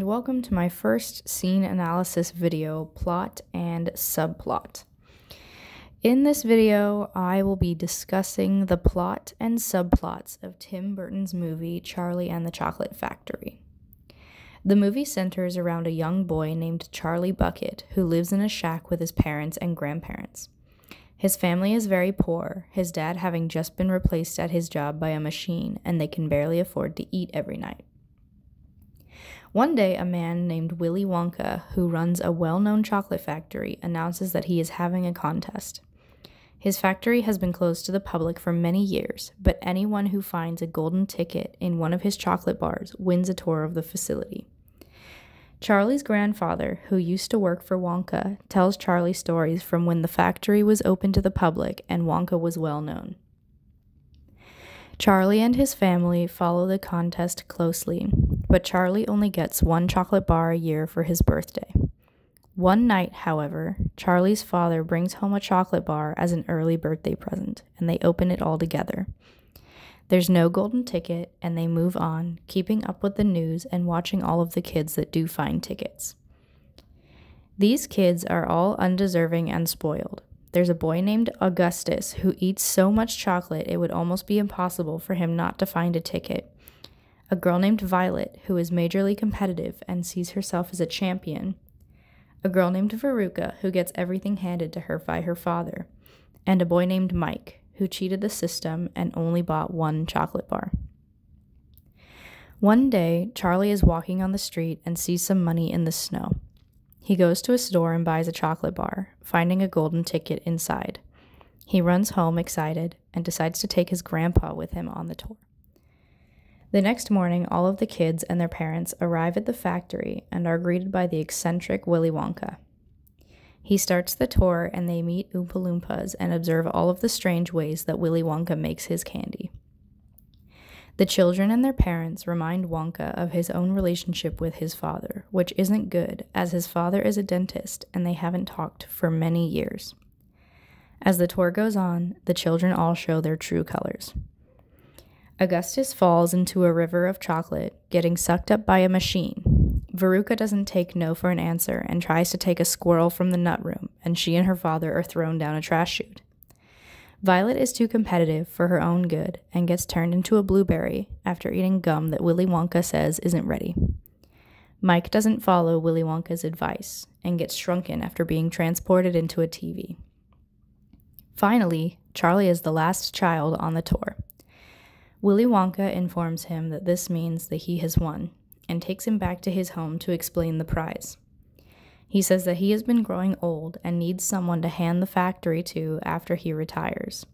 welcome to my first scene analysis video, plot and subplot. In this video, I will be discussing the plot and subplots of Tim Burton's movie, Charlie and the Chocolate Factory. The movie centers around a young boy named Charlie Bucket, who lives in a shack with his parents and grandparents. His family is very poor, his dad having just been replaced at his job by a machine, and they can barely afford to eat every night. One day, a man named Willy Wonka, who runs a well-known chocolate factory, announces that he is having a contest. His factory has been closed to the public for many years, but anyone who finds a golden ticket in one of his chocolate bars wins a tour of the facility. Charlie's grandfather, who used to work for Wonka, tells Charlie stories from when the factory was open to the public and Wonka was well known. Charlie and his family follow the contest closely, but Charlie only gets one chocolate bar a year for his birthday. One night, however, Charlie's father brings home a chocolate bar as an early birthday present, and they open it all together. There's no golden ticket, and they move on, keeping up with the news and watching all of the kids that do find tickets. These kids are all undeserving and spoiled. There's a boy named Augustus who eats so much chocolate it would almost be impossible for him not to find a ticket. A girl named Violet who is majorly competitive and sees herself as a champion. A girl named Veruca who gets everything handed to her by her father. And a boy named Mike who cheated the system and only bought one chocolate bar. One day, Charlie is walking on the street and sees some money in the snow. He goes to a store and buys a chocolate bar, finding a golden ticket inside. He runs home excited and decides to take his grandpa with him on the tour. The next morning, all of the kids and their parents arrive at the factory and are greeted by the eccentric Willy Wonka. He starts the tour and they meet Oompa Loompas and observe all of the strange ways that Willy Wonka makes his candy. The children and their parents remind Wonka of his own relationship with his father, which isn't good, as his father is a dentist and they haven't talked for many years. As the tour goes on, the children all show their true colors. Augustus falls into a river of chocolate, getting sucked up by a machine. Veruca doesn't take no for an answer and tries to take a squirrel from the nut room, and she and her father are thrown down a trash chute. Violet is too competitive for her own good and gets turned into a blueberry after eating gum that Willy Wonka says isn't ready. Mike doesn't follow Willy Wonka's advice and gets shrunken after being transported into a TV. Finally, Charlie is the last child on the tour. Willy Wonka informs him that this means that he has won, and takes him back to his home to explain the prize. He says that he has been growing old and needs someone to hand the factory to after he retires.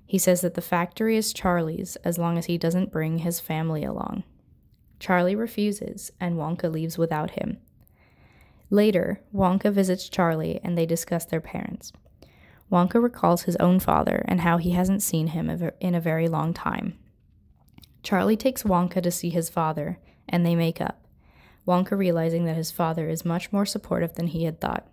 He says that the factory is Charlie's as long as he doesn't bring his family along. Charlie refuses, and Wonka leaves without him. Later, Wonka visits Charlie and they discuss their parents. Wonka recalls his own father and how he hasn't seen him in a very long time. Charlie takes Wonka to see his father, and they make up, Wonka realizing that his father is much more supportive than he had thought.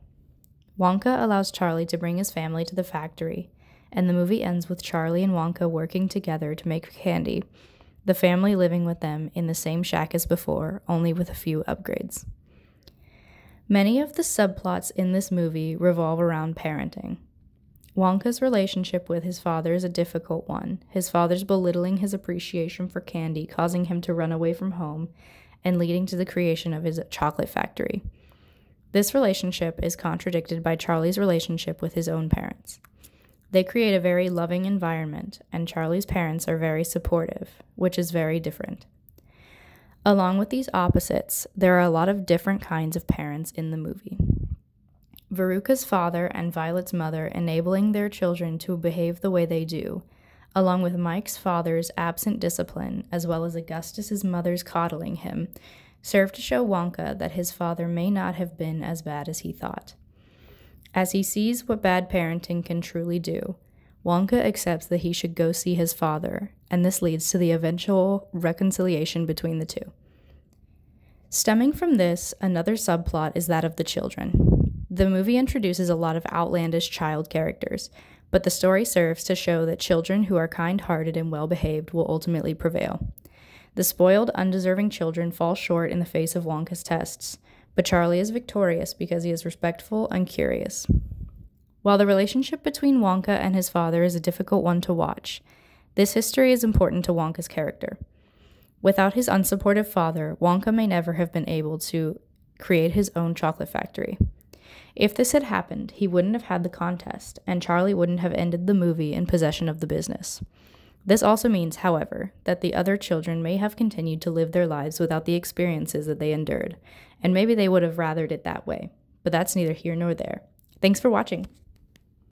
Wonka allows Charlie to bring his family to the factory, and the movie ends with Charlie and Wonka working together to make candy, the family living with them in the same shack as before, only with a few upgrades. Many of the subplots in this movie revolve around parenting. Wonka's relationship with his father is a difficult one, his father's belittling his appreciation for candy, causing him to run away from home, and leading to the creation of his chocolate factory. This relationship is contradicted by Charlie's relationship with his own parents. They create a very loving environment, and Charlie's parents are very supportive, which is very different. Along with these opposites, there are a lot of different kinds of parents in the movie. Veruca's father and Violet's mother enabling their children to behave the way they do, along with Mike's father's absent discipline, as well as Augustus's mother's coddling him, serve to show Wonka that his father may not have been as bad as he thought. As he sees what bad parenting can truly do, Wonka accepts that he should go see his father, and this leads to the eventual reconciliation between the two. Stemming from this, another subplot is that of the children. The movie introduces a lot of outlandish child characters, but the story serves to show that children who are kind-hearted and well-behaved will ultimately prevail. The spoiled, undeserving children fall short in the face of Wonka's tests, but Charlie is victorious because he is respectful and curious. While the relationship between Wonka and his father is a difficult one to watch, this history is important to Wonka's character. Without his unsupportive father, Wonka may never have been able to create his own chocolate factory. If this had happened, he wouldn't have had the contest, and Charlie wouldn't have ended the movie in possession of the business. This also means, however, that the other children may have continued to live their lives without the experiences that they endured, and maybe they would have rathered it that way. But that's neither here nor there. Thanks for watching.